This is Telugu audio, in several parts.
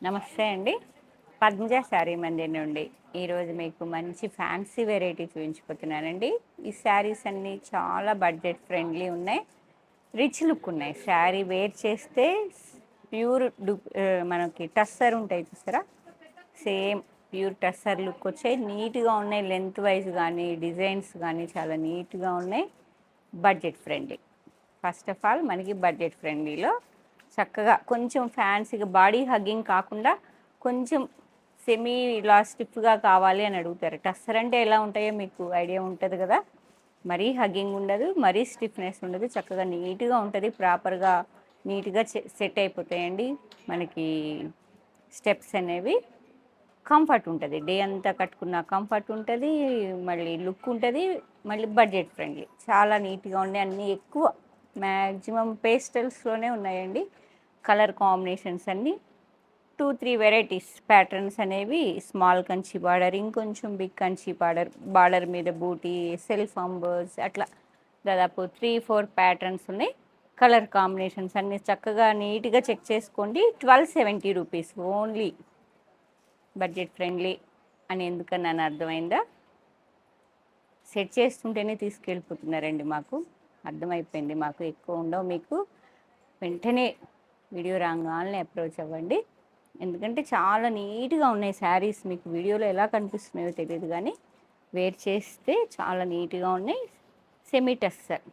నమస్తే అండి. పద్మజ శారీ మందిర్ నుండి ఈరోజు మీకు మంచి ఫ్యాన్సీ వెరైటీ చూపించిపోతున్నానండి. ఈ శారీస్ అన్నీ చాలా బడ్జెట్ ఫ్రెండ్లీ ఉన్నాయి, రిచ్ లుక్ ఉన్నాయి. శారీ వేర్ చేస్తే ప్యూర్ మనకి టస్సర్ ఉంటాయి చూసారా, సేమ్ ప్యూర్ టస్సర్ లుక్ వచ్చాయి. నీట్గా ఉన్నాయి, లెంత్ వైజ్ కానీ డిజైన్స్ కానీ చాలా నీట్గా ఉన్నాయి. Budget friendly. First of all మనకి బడ్జెట్ ఫ్రెండ్లీలో చక్కగా కొంచెం ఫ్యాన్సీగా బాడీ హగ్గింగ్ కాకుండా కొంచెం సెమీ ఇలా స్టిఫ్గా కావాలి అని అడుగుతారు. టస్సర్ అంటే ఎలా ఉంటాయో మీకు ఐడియా ఉంటుంది కదా. మరీ హగ్గింగ్ ఉండదు, మరీ స్టిఫ్నెస్ ఉండదు, చక్కగా నీట్గా ఉంటుంది. ప్రాపర్గా నీట్గా సెట్ అయిపోతాయండి మనకి. స్టెప్స్ అనేవి కంఫర్ట్ ఉంటుంది, డే అంతా కట్టుకున్న కంఫర్ట్ ఉంటుంది, మళ్ళీ లుక్ ఉంటుంది, మళ్ళీ బడ్జెట్ ఫ్రెండ్లీ. చాలా నీట్గా ఉన్నాయి. అన్నీ ఎక్కువ మ్యాక్సిమం పేస్టల్స్లోనే ఉన్నాయండి. కలర్ కాంబినేషన్స్ అన్నీ 2-3 వెరైటీస్ ప్యాటర్న్స్ అనేవి. స్మాల్ కంచి బార్డర్, ఇంకొంచెం బిగ్ కంచి బార్డర్, బార్డర్ మీద బూటీ, సెల్ఫ్ అంబర్స్, అట్లా దాదాపు 3-4 ప్యాటర్న్స్ ఉన్నాయి. కలర్ కాంబినేషన్స్ అన్నీ చక్కగా నీట్గా చెక్ చేసుకోండి. 1270 రూపీస్ ఓన్లీ. బడ్జెట్ ఫ్రెండ్లీ అని ఎందుకన్నాను అర్థమైందా? సెట్ చేస్తుంటేనే తీసుకెళ్ళిపోతున్నారండి, మాకు అర్థమైపోయింది. మాకు ఎక్కువ ఉండవు. మీకు వెంటనే వీడియో రాగానే అప్రోచ్ అవ్వండి, ఎందుకంటే చాలా నీట్గా ఉన్నాయి శారీస్. మీకు వీడియోలో ఎలా కనిపిస్తున్నాయో తెలియదు కానీ వేర్ చేస్తే చాలా నీట్గా ఉన్నాయి. సెమీ టస్సర్.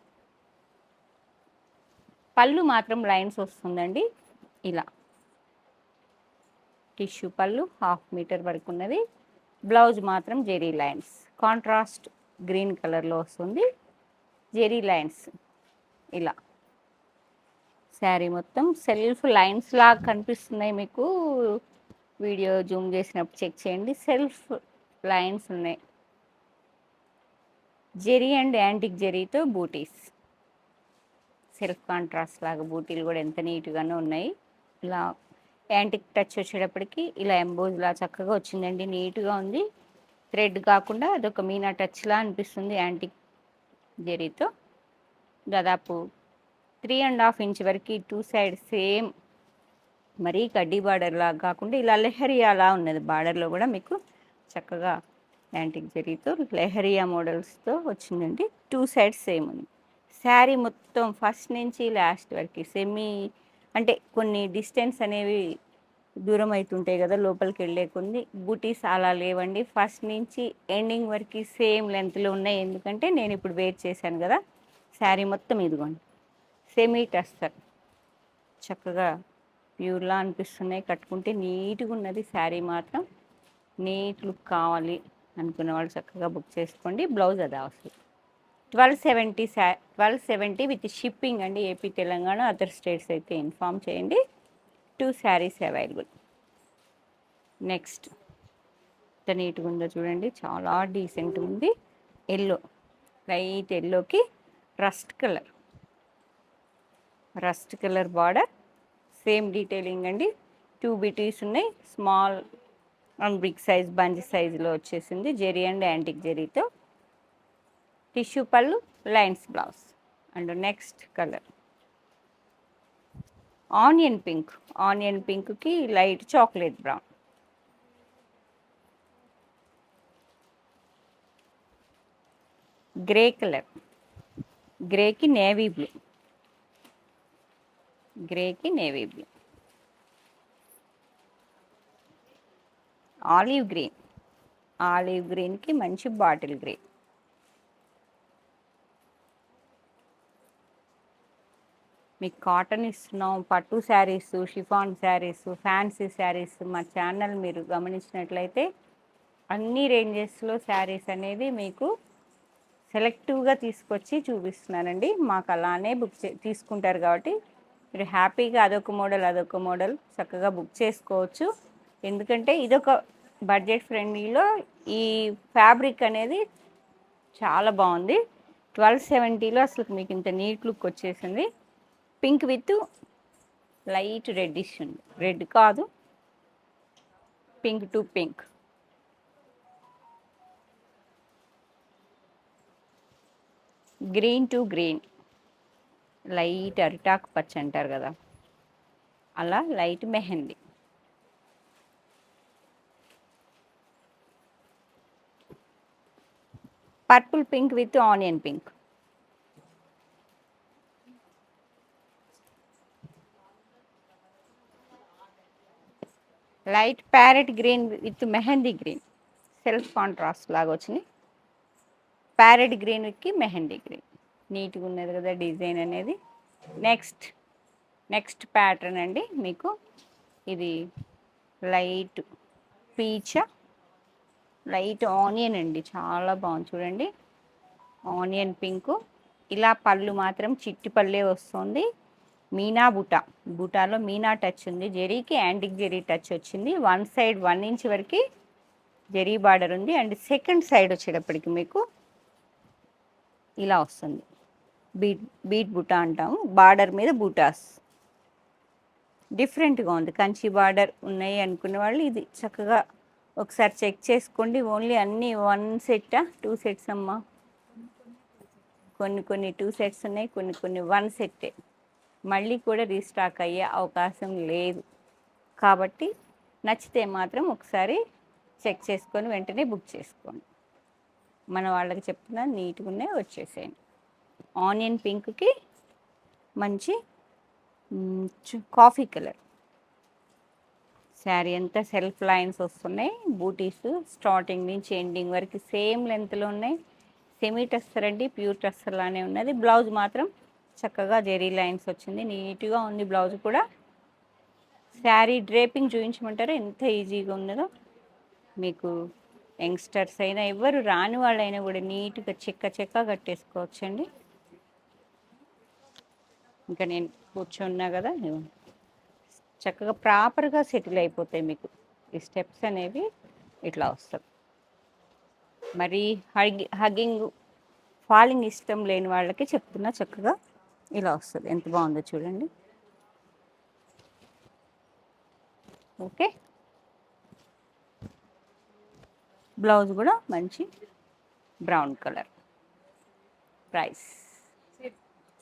పళ్ళు మాత్రం లైన్స్ వస్తుందండి, ఇలా టిష్యూ పళ్ళు 1/2 మీటర్ వరకు ఉన్నది. బ్లౌజ్ మాత్రం జెరీ లైన్స్, కాంట్రాస్ట్ గ్రీన్ కలర్లో వస్తుంది. జెరీ లైన్స్ ఇలా శారీ మొత్తం సెల్ఫ్ లైన్స్ లాగా కనిపిస్తున్నాయి మీకు. వీడియో జూమ్ చేసినప్పుడు చెక్ చేయండి, సెల్ఫ్ లైన్స్ ఉన్నాయి. జెరీ అండ్ యాంటిక్ జెరీతో బూటీస్, సెల్ఫ్ కాంట్రాస్ట్ లాగా బూటీలు కూడా ఎంత నీట్గానే ఉన్నాయి. ఇలా యాంటిక్ టచ్ వచ్చేటప్పటికి ఇలా ఎంబోజ్లా చక్కగా వచ్చిందండి, నీట్గా ఉంది. థ్రెడ్ కాకుండా అదొక మీనా టచ్లా అనిపిస్తుంది యాంటిక్ జెరీతో. దాదాపు 3.5 ఇంచ్ వరకు 2 సైడ్ సేమ్. మరీ కడ్డీ బార్డర్ లాగా కాకుండా ఇలా లెహరియా ఉన్నది. బార్డర్లో కూడా మీకు చక్కగా యాంటిక్ జరీతో లెహరియా మోడల్స్తో వచ్చిందండి. 2 సైడ్స్ సేమ్ ఉంది. శారీ మొత్తం ఫస్ట్ నుంచి లాస్ట్ వరకు సెమీ, అంటే కొన్ని డిస్టెన్స్ అనేవి దూరం అవుతుంటాయి కదా లోపలికి వెళ్ళే కొన్ని. బూటీస్ అలా లేవండి, ఫస్ట్ నుంచి ఎండింగ్ వరకు సేమ్ లెంత్లో ఉన్నాయి. ఎందుకంటే నేను ఇప్పుడు వేర్ చేశాను కదా. శారీ మొత్తం ఇదిగోండి సెమీ టస్సర్, చక్కగా ప్యూర్లా అనిపిస్తున్నాయి. కట్టుకుంటే నీట్గా ఉన్నది శారీ మాత్రం. నీట్ లుక్ కావాలి అనుకున్న వాళ్ళు చక్కగా బుక్ చేసుకోండి. బ్లౌజ్ అది అవసరం. 1270 విత్ షిప్పింగ్ అండి. ఏపీ, తెలంగాణ, అదర్ స్టేట్స్ అయితే ఇన్ఫామ్ చేయండి. 2 శారీస్ అవైలబుల్. నెక్స్ట్ ఎంత నీట్గా ఉందో చూడండి, చాలా డీసెంట్ ఉంది. ఎల్లో, లైట్ ఎల్లోకి rust colour border, same detailing అండి. 2 బీటీస్ ఉన్నాయి. Small and big size bunch సైజులో వచ్చేసింది. జెరీ అండ్ యాంటిక్ జెరీతో. టిష్యూ పళ్ళు, lines blouse. And next colour onion పింక్కి light chocolate brown. Grey colour, గ్రేకి నేవీ బ్లూ, ఆలివ్ గ్రీన్కి మంచి బాటిల్ గ్రీన్. మీకు కాటన్ ఇస్తున్నాం, పట్టు శారీస్, షిఫాన్ శారీస్, ఫ్యాన్సీ శారీస్. మా ఛానల్ మీరు గమనించినట్లయితే అన్ని రేంజెస్లో శారీస్ అనేది మీకు సెలెక్టివ్గా తీసుకొచ్చి చూపిస్తున్నానండి. మాకు అలానే తీసుకుంటారు కాబట్టి మీరు హ్యాపీగా అదొక మోడల్ చక్కగా బుక్ చేసుకోవచ్చు. ఎందుకంటే ఇదొక బడ్జెట్ ఫ్రెండ్లీలో ఈ ఫ్యాబ్రిక్ అనేది చాలా బాగుంది. 1270లో అసలు మీకు ఇంత నీట్ లుక్ వచ్చేసింది. పింక్ విత్ లైట్ రెడ్డిష్ ఉంది, రెడ్ కాదు, pink to pink. Green to green, light అరిటాకు పచ్చ అంటారు కదా, అలా light mehndi. Purple pink with onion pink. Light parrot green with mehndi green, self contrast లాగా వచ్చినాయి. ప్యారెట్ గ్రీన్కి మెహందీ గ్రీన్, నీట్గా ఉన్నది కదా డిజైన్ అనేది. నెక్స్ట్ ప్యాటర్న్ అండి మీకు ఇది లైట్ పీచ్, లైట్ ఆనియన్ అండి, చాలా బాగుంది చూడండి. ఆనియన్ పింక్, ఇలా పళ్ళు మాత్రం చిట్టి పళ్ళే వస్తుంది. మీనా బూటాలో మీనా టచ్ ఉంది, జెరీకి యాంటిక్ జెరీ టచ్ వచ్చింది. వన్ సైడ్ 1 ఇంచ్ వరకు జెరీ బార్డర్ ఉంది. అండ్ సెకండ్ సైడ్ వచ్చేటప్పటికి మీకు ఇలా వస్తుంది. బీట్ బూటా అంటాము, బార్డర్ మీద బూటాస్. డిఫరెంట్గా ఉంది. కంచి బార్డర్ ఉన్నాయి అనుకునే వాళ్ళు ఇది చక్కగా ఒకసారి చెక్ చేసుకోండి. ఓన్లీ అన్నీ 1 సెట్టా 2 సెట్స్ అమ్మా? కొన్ని 2 సెట్స్ ఉన్నాయి, కొన్ని 1 సెట్టే. మళ్ళీ కూడా రీస్టాక్ అయ్యే అవకాశం లేదు. కాబట్టి నచ్చితే మాత్రం ఒకసారి చెక్ చేసుకొని వెంటనే బుక్ చేసుకోండి. మన వాళ్ళకి చెప్తున్నా, నీట్గా ఉన్నాయి, వచ్చేసేయండి. ఆనియన్ పింక్కి మంచి కాఫీ కలర్ శారీ అంతా సెల్ఫ్ లైన్స్ వస్తున్నాయి. బూటీస్ స్టార్టింగ్ నుంచి ఎండింగ్ వరకు సేమ్ లెంత్లో ఉన్నాయి. సెమీ టస్సర్ అండి, ప్యూర్ టస్సర్ లానే ఉన్నది. బ్లౌజ్ మాత్రం చక్కగా జెరీ లైన్స్ వచ్చింది, నీట్గా ఉంది బ్లౌజ్ కూడా. శారీ డ్రేపింగ్ చూపించమంటారా ఎంత ఈజీగా ఉన్నదో. మీకు యంగ్స్టర్స్ అయినా ఎవరు రాని వాళ్ళైనా కూడా నీట్గా చెక్క కట్టేసుకోవచ్చండి. ఇంకా నేను కూర్చున్నా కదా, చక్కగా ప్రాపర్గా సెటిల్ అయిపోతాయి మీకు ఈ స్టెప్స్ అనేవి. ఇట్లా వస్తుంది. మరి హగ్గింగ్ ఫాలింగ్ ఇష్టం లేని వాళ్ళకి చెప్తున్నా, చక్కగా ఇలా వస్తుంది. ఎంత బాగుందో చూడండి. ఓకే, బ్లౌజ్ కూడా మంచి brown colour. Price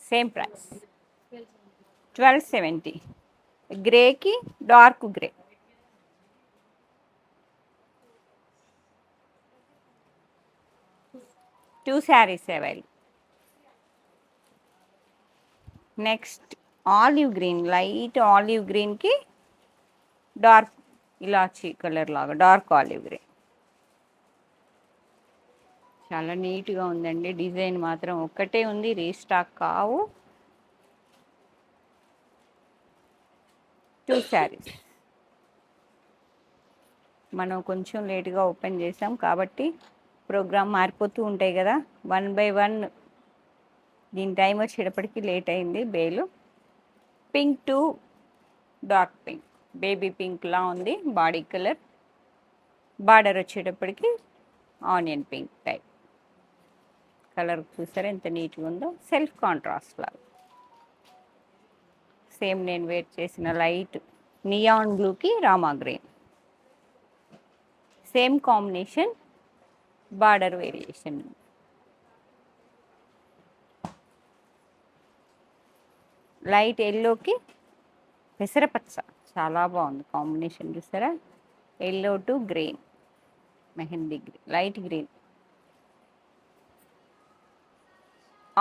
same price 1270. గ్రేకి dark grey. Two saris available. Next olive green, light olive గ్రీన్కి డార్క్ ఇలాచీ కలర్ లాగా డార్క్ ఆలివ్ గ్రీన్. చాలా నీట్గా ఉందండి. డిజైన్ మాత్రం ఒక్కటే ఉంది, రీస్టాక్ కావు. 2 శారీస్. మనం కొంచెం లేట్గా ఓపెన్ చేసాం కాబట్టి ప్రోగ్రామ్ మారిపోతూ ఉంటాయి కదా, 1 by 1. దీని టైం వచ్చేటప్పటికి లేట్ అయింది. బేలు pink to dark pink, baby పింక్లా ఉంది బాడీ కలర్. బార్డర్ వచ్చేటప్పటికి ఆనియన్ పింక్ టైప్ కలర్. చూసారా ఎంత నీట్గా ఉందో, సెల్ఫ్ కాంట్రాస్ట్ లాగా. సేమ్ నేను వేర్ చేసిన లైట్ నియాన్ బ్లూకి Rama green, same combination, border variation. Light ఎల్లోకి పెసరపచ్చ, చాలా బాగుంది కాంబినేషన్. చూసారా, yellow to green, mehndi green, light green,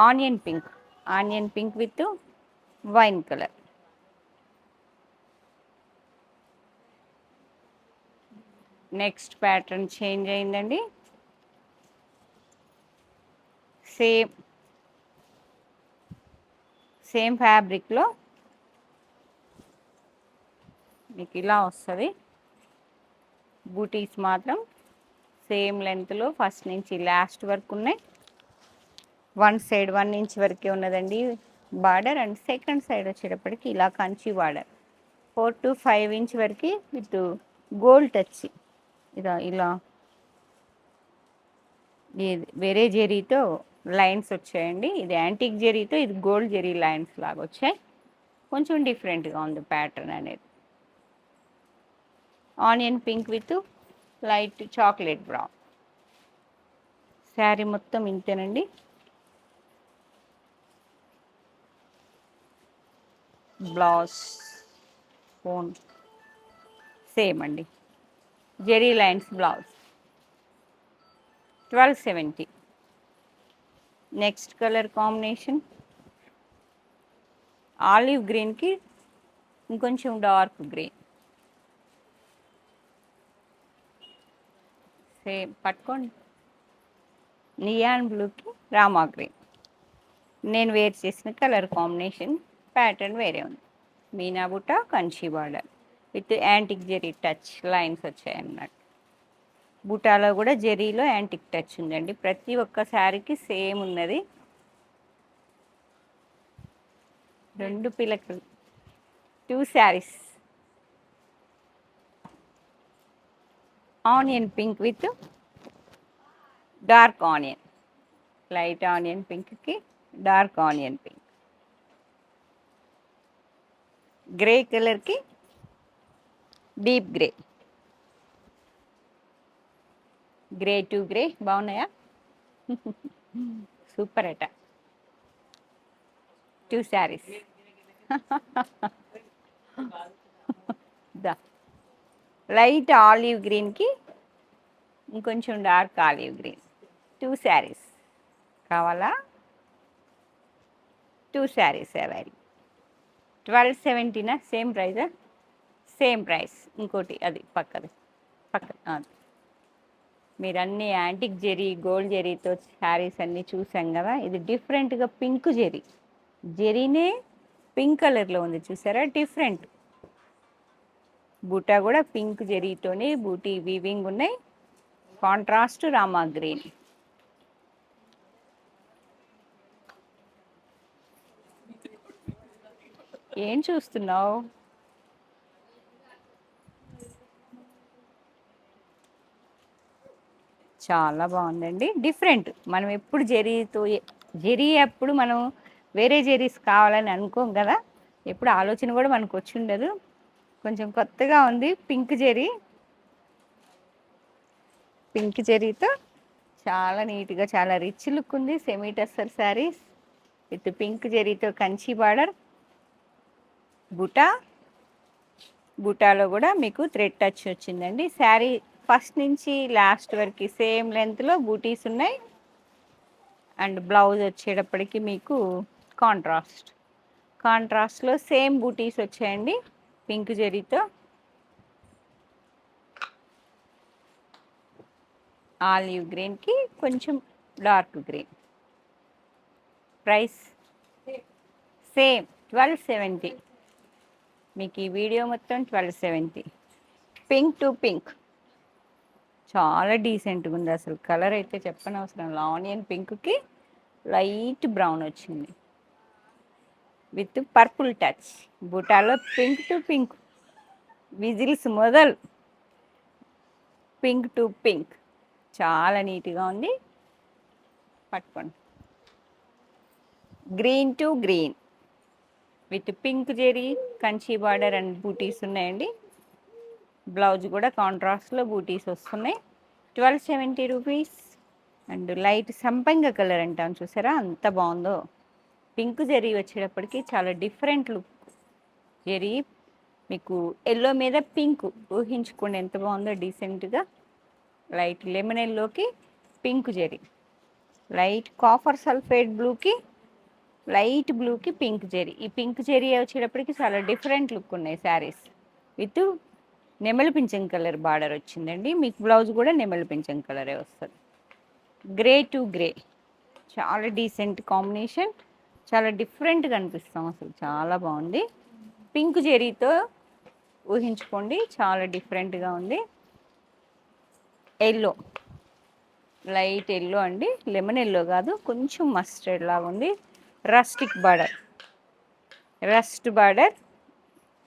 onion pink with wine colour. Next pattern change అయిందండి. సేమ్ ఫ్యాబ్రిక్లో మీకు ఇలా వస్తుంది. బూటీస్ మాత్రం సేమ్ లెంత్లో ఫస్ట్ నుంచి లాస్ట్ వరకు ఉన్నాయి. 1 సైడ్ 1 ఇంచ్ వరకే ఉన్నదండి బార్డర్. అండ్ సెకండ్ సైడ్ వచ్చేటప్పటికి ఇలా కంచి బార్డర్ 4 to 5 ఇంచ్ వరకు విత్ గోల్డ్ టచ్. ఇలా వేరే జెరీతో లైన్స్ వచ్చాయండి. ఇది యాంటిక్ జెరీతో, ఇది గోల్డ్ జెరీ లైన్స్ లాగా వచ్చాయి. కొంచెం డిఫరెంట్గా ఉంది ప్యాటర్న్ అనేది. Onion pink with light chocolate brown. Sari మొత్తం ఇంతేనండి. బ్లౌజ్ ఫోన్ సేమ్ అండి, zari lines blouse. 1270. Next colour combination olive గ్రీన్కి ఇంకొంచెం డార్క్ గ్రీన్. సేమ్ పట్టుకోండి. నియాన్ బ్లూకి రామా గ్రీన్. నేను వేర్ చేసిన కలర్ కాంబినేషన్ ప్యాటర్న్ వేరే ఉంది. Meena butta Kanchi border with antique zari touch lines వచ్చాయన్నమాట. బుటాలో కూడా జెరీలో యాంటిక్ టచ్ ఉందండి. ప్రతి ఒక్క శారీకి సేమ్ ఉన్నది. 2 పిలకలు 2 saris. Onion pink with dark onion. Light onion పింక్కి డార్క్ ఆనియన్ పింక్. గ్రే కలర్కి deep grey. Grey to grey బాగున్నాయా? సూపర్ అట. 2 శారీస్. దా లైట్ ఆలివ్ గ్రీన్కి ఇంకొంచెం డార్క్ ఆలివ్ గ్రీన్. 2 శారీస్ కావాలా? 2 శారీస్ అవైలబుల్. 1270 సేమ్ ప్రైజా? Same price. ఇంకోటి అది పక్కది అది. మీరు అన్ని యాంటిక్ జెరీ గోల్డ్ జెరీతో శారీస్ అన్నీ చూసాం కదా. ఇది డిఫరెంట్గా పింక్ జెరీ. జెరీనే పింక్ కలర్లో ఉంది చూసారా, డిఫరెంట్. బూటా కూడా పింక్ జెరీతోనే బూటీ వీవింగ్ ఉన్నాయి. Contrast Rama green. ఏం చూస్తున్నావు? చాలా బాగుందండి. డిఫరెంట్. మనం ఎప్పుడు జెరీతో జెరీ అప్పుడు మనం వేరే జెరీస్ కావాలని అనుకోం కదా. ఎప్పుడు ఆలోచన కూడా మనకు వచ్చి ఉండదు. కొంచెం కొత్తగా ఉంది. పింక్ జెరీ, పింక్ జెరీతో చాలా నీట్గా చాలా రిచ్ లుక్ ఉంది. Semi tussar saris with pink జెరీతో కంచి బార్డర్. బుటాలో కూడా మీకు థ్రెడ్ టచ్ వచ్చిందండి. శారీ ఫస్ట్ నుంచి లాస్ట్ వరకు సేమ్ లెంత్లో బూటీస్ ఉన్నాయి. అండ్ బ్లౌజ్ వచ్చేటప్పటికి మీకు కాంట్రాస్ట్లో సేమ్ బూటీస్ వచ్చాయండి పింక్ జెరీతో. ఆలివ్ గ్రీన్కి కొంచెం డార్క్ గ్రీన్. Price same 1270. మీకు ఈ వీడియో మొత్తం 1270. పింక్ టు పింక్ చాలా డీసెంట్గా ఉంది. అసలు కలర్ అయితే చెప్పనవసరం. ఆనియన్ పింక్కి లైట్ బ్రౌన్ వచ్చింది విత్ పర్పుల్ టచ్. బుటాలో పింక్ టు పింక్ విజిల్స్ మొదలు. పింక్ టు పింక్ చాలా నీట్గా ఉంది. పట్టుకోండి. Green to green with pink zari Kanchi border and butis ఉన్నాయండి. బ్లౌజ్ కూడా కాంట్రాస్ట్లో బూటీస్ వస్తున్నాయి. 1270 రూపీస్. అండ్ లైట్ సంపంగ కలర్ అంటాం చూసారా, అంత బాగుందో. పింక్ జెరీ వచ్చేటప్పటికి చాలా డిఫరెంట్ లుక్. జెరీ మీకు ఎల్లో మీద పింక్ ఊహించుకోండి ఎంత బాగుందో డీసెంట్గా. లైట్ లెమన్ ఎల్లోకి pink zari, light copper sulphate బ్లూకి లైట్ బ్లూకి పింక్ జెరీ. ఈ పింక్ జెరీ వచ్చేటప్పటికి చాలా డిఫరెంట్ లుక్ ఉన్నాయి శారీస్. విత్ నెమలి పింఛం కలర్ బార్డర్ వచ్చిందండి. మీకు బ్లౌజ్ కూడా నెమలి పింఛం కలరే వస్తుంది. గ్రే టు గ్రే చాలా డీసెంట్ కాంబినేషన్. చాలా డిఫరెంట్గా అనిపిస్తాం అసలు. చాలా బాగుంది. పింక్ జెరీతో ఊహించుకోండి, చాలా డిఫరెంట్గా ఉంది. ఎల్లో, లైట్ ఎల్లో అండి. లెమన్ ఎల్లో కాదు, కొంచెం మస్టర్డ్ లాగా ఉంది. Rust border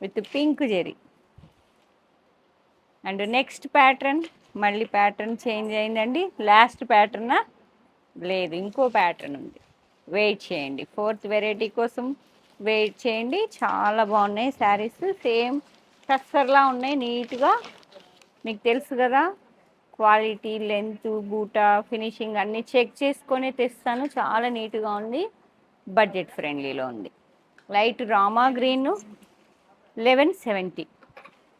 with pink zari. And next pattern మళ్ళీ ప్యాటర్న్ చేంజ్ అయిందండి. లాస్ట్ ప్యాటర్నా? లేదు, ఇంకో ప్యాటర్న్ ఉంది. వెయిట్ చేయండి. 4th వెరైటీ కోసం వెయిట్ చేయండి. చాలా బాగున్నాయి శారీస్. సేమ్ టస్సర్లా ఉన్నాయి నీట్గా. మీకు తెలుసు కదా, క్వాలిటీ, లెంత్, బూటా, ఫినిషింగ్ అన్నీ చెక్ చేసుకొని తెస్తాను. చాలా నీట్గా ఉంది. బడ్జెట్ ఫ్రెండ్లీలో ఉంది. Light Rama green 1170.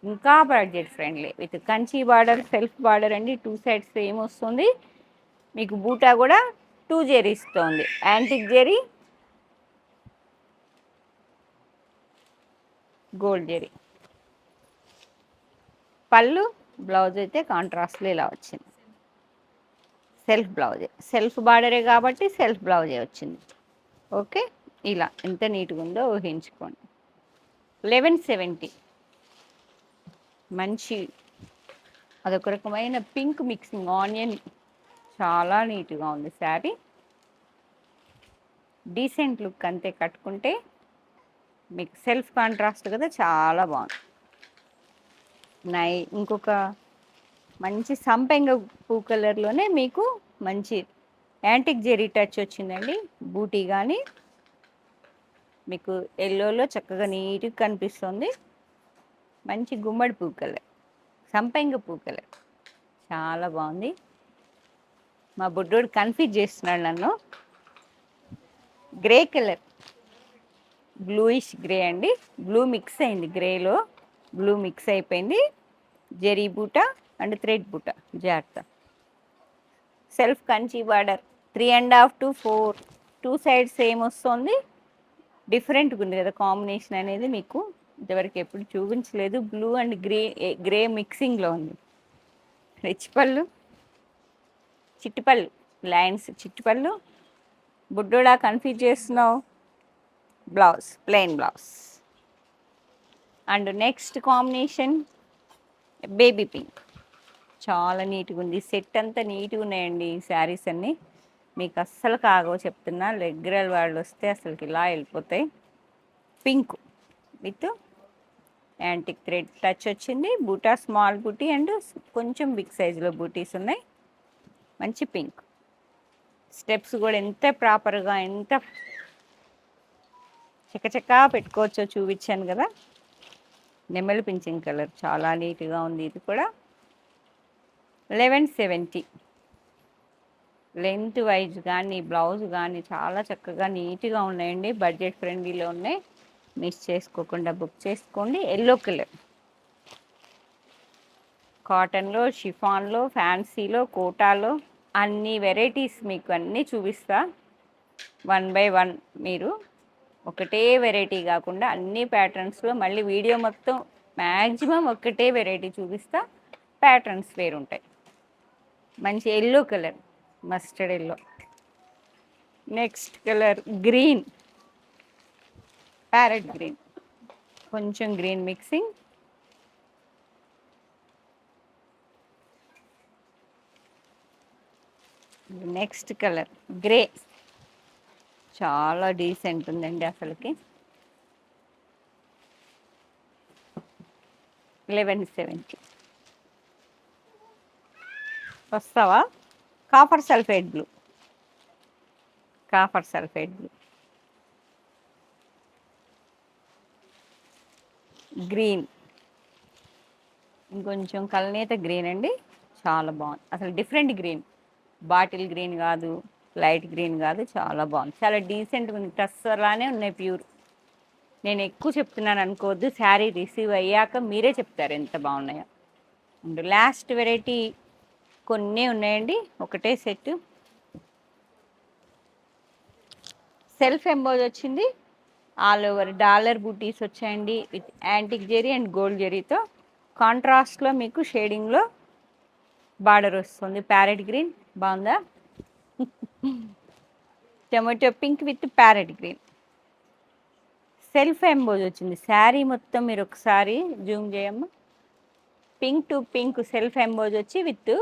ఇంకా budget friendly with Kanchi border, self border అండి. 2 సైడ్స్ సేమ్ వస్తుంది. మీకు బూటా కూడా టూ జెరీస్తో ఉంది. Antique zari, gold zari. పళ్ళు, బ్లౌజ్ అయితే కాంట్రాస్ట్లో ఇలా వచ్చింది. సెల్ఫ్ బ్లౌజే, సెల్ఫ్ బార్డరే కాబట్టి సెల్ఫ్ బ్లౌజే వచ్చింది. ఓకే, ఇలా ఎంత నీట్గా ఉందో ఊహించుకోండి. 1170. మంచి అదొక రకమైన పింక్ మిక్సింగ్ ఆనియన్, చాలా నీట్గా ఉంది శారీ. డీసెంట్ లుక్ అంతే, కట్టుకుంటే మీకు సెల్ఫ్ కాంట్రాస్ట్ కదా, చాలా బాగుంది. ఇంకొక మంచి సంపెంగ పూ కలర్లోనే మీకు మంచి యాంటిక్ జెరీ టచ్ వచ్చిందండి. బూటీ కానీ మీకు ఎల్లోలో చక్కగా నీట్గా కనిపిస్తుంది. మంచి గుమ్మడి పూ కలర్, సంపెంగ పూ కలర్, చాలా బాగుంది. మా బుడ్డోడు కన్ఫ్యూజ్ చేస్తున్నాడు నన్ను. గ్రే కలర్, బ్లూయిష్ గ్రే అండి. బ్లూ మిక్స్ అయింది, గ్రేలో బ్లూ మిక్స్ అయిపోయింది. జెరీ బూట అండ్ థ్రెడ్ బూట, జాగ్రత్త. Self Kanchi border 3.5 to 4, two sides same వస్తుంది. డిఫరెంట్గా ఉంది కదా కాంబినేషన్ అనేది, మీకు ఇంతవరకు ఎప్పుడు చూపించలేదు. బ్లూ అండ్ గ్రే మిక్సింగ్లో ఉంది. రిచ్ పళ్ళు, చిట్టుపళ్ళు, లైన్స్ చిట్టుపళ్ళు. బుడ్డోడా కన్ఫ్యూజ్ చేస్తున్నావు. Blouse plain blouse. And next combination baby pink, చాలా నీట్గా ఉంది. సెట్ అంతా నీట్గా ఉన్నాయండి ఈ శారీస్ అన్నీ. మీకు అస్సలు కాగో చెప్తున్నా, రెగ్యులర్ వాళ్ళు వస్తే అసలుకి ఇలా వెళ్ళిపోతాయి. Pink with antique thread touch వచ్చింది. బూటా స్మాల్ బూటీ అండ్ కొంచెం బిగ్ సైజులో బూటీస్ ఉన్నాయి. మంచి పింక్. స్టెప్స్ కూడా ఎంత ప్రాపర్గా, ఎంత చక్కచక్కా పెట్టుకోవచ్చో చూపించాను కదా. నెమలి పింఛింగ్ కలర్, చాలా నీట్గా ఉంది. ఇది కూడా 1170. లెంత్ వైజ్ కానీ బ్లౌజ్ కానీ చాలా చక్కగా నీట్గా ఉన్నాయండి. బడ్జెట్ ఫ్రెండ్లీలో ఉన్నాయి. మిస్ చేసుకోకుండా బుక్ చేసుకోండి. ఎల్లో కలర్, కాటన్లో, షిఫాన్లో, ఫ్యాన్సీలో, కోటాలో అన్ని వెరైటీస్ మీకు అన్నీ చూపిస్తా. 1 by 1 మీరు ఒకటే వెరైటీ కాకుండా అన్ని ప్యాటర్న్స్లో మళ్ళీ వీడియో మొత్తం మ్యాక్సిమం ఒకటే వెరైటీ చూపిస్తా. ప్యాటర్న్స్ వేరుంటాయి. మంచి yellow colour, mustard yellow. Next colour green, parrot green, కొంచెం green mixing. Next colour grey, చాలా డీసెంట్ ఉందండి అసలుకి. 1170. వస్తావా? Copper sulphate blue, copper sulphate blue, green, ఇంకొంచెం కలనేత గ్రీన్ అండి. చాలా బాగుంది అసలు, డిఫరెంట్ గ్రీన్. బాటిల్ గ్రీన్ కాదు, లైట్ గ్రీన్ కాదు, చాలా బాగుంది. చాలా డీసెంట్గా ఉంది. టస్సర్లానే ఉన్నాయి ప్యూర్. నేను ఎక్కువ చెప్తున్నాను అనుకోవద్దు, శారీ రిసీవ్ అయ్యాక మీరే చెప్తారు ఎంత బాగున్నాయో. అండ్ లాస్ట్ వెరైటీ కొన్ని ఉన్నాయండి, ఒకటే సెట్. సెల్ఫ్ ఎంబోజ్ వచ్చింది. ఆల్ ఓవర్ డాలర్ బూటీస్ వచ్చాయండి with antique zari and gold జెరీతో. కాంట్రాస్ట్లో మీకు షేడింగ్లో బార్డర్ వస్తుంది. ప్యారెట్ గ్రీన్ బాగుందా? Tomato pink with parrot green. Self emboss వచ్చింది శారీ మొత్తం. మీరు ఒకసారి జూమ్ చేయమ్మా. Pink to pink self emboss వచ్చి విత్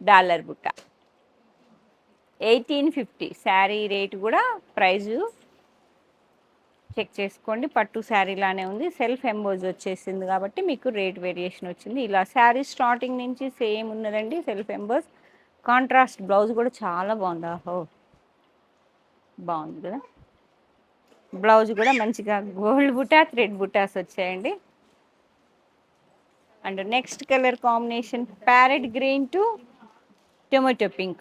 డాలర్ బుట్ట. 1850 శారీ రేట్ కూడా ప్రైజు చెక్ చేసుకోండి. పట్టు శారీలానే ఉంది. సెల్ఫ్ ఎంబోజ్ వచ్చేసింది కాబట్టి మీకు రేట్ వేరియేషన్ వచ్చింది. ఇలా శారీ స్టార్టింగ్ నుంచి సేమ్ ఉన్నదండి సెల్ఫ్ ఎంబోజ్. కాంట్రాస్ట్ బ్లౌజ్ కూడా చాలా బాగుంది. ఓహో, బాగుంది కదా. బ్లౌజ్ కూడా మంచిగా గోల్డ్ బుటా, థ్రెడ్ బుటాస్ వచ్చాయండి. And next colour combination parrot green to tomato pink.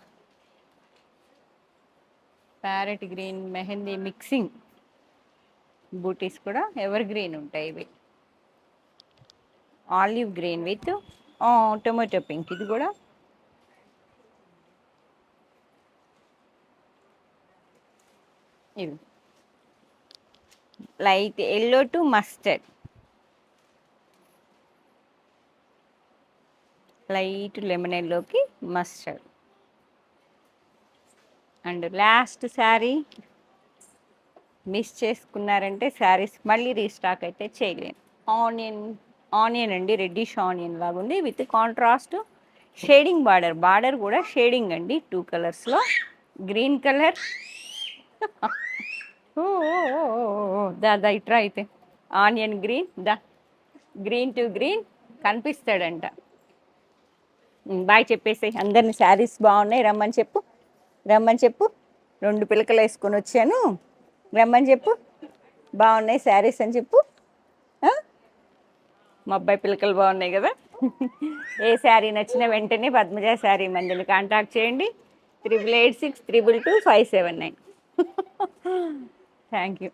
Parrot green mehndi mixing. Butis కూడా ఎవర్ గ్రీన్ ఉంటాయి ఇవి. Olive green with tomato pink. ఇది కూడా ఇది light yellow to mustard, light lemon ఎల్లోకి mustard. And last sari miss చేసుకున్నారంటే శారీస్ మళ్ళీ రీస్టాక్ అయితే చేయలేను. ఆనియన్, ఆనియన్ అండి, రెడ్డిష్ ఆనియన్ లాగా ఉంది with contrast shading border. Border కూడా షేడింగ్ అండి, 2 కలర్స్లో. Green colour. ఓ దా దా ఇట్రా అయితే. ఆనియన్ గ్రీన్, దా గ్రీన్ టు గ్రీన్ కనిపిస్తాడంట. బాయ్ చెప్పేసి అందరిని, శారీస్ బాగున్నాయి రమ్మని చెప్పు, రమ్మని చెప్పు. 2 పిలకలు వేసుకొని వచ్చాను, రమ్మని చెప్పు. బాగున్నాయి శారీస్ అని చెప్పు. మా అబ్బాయి పిలకలు బాగున్నాయి కదా. ఏ శారీ నచ్చిన వెంటనే పద్మజ శారీ మందిని కాంటాక్ట్ చేయండి. 8886 222 579. Thank you.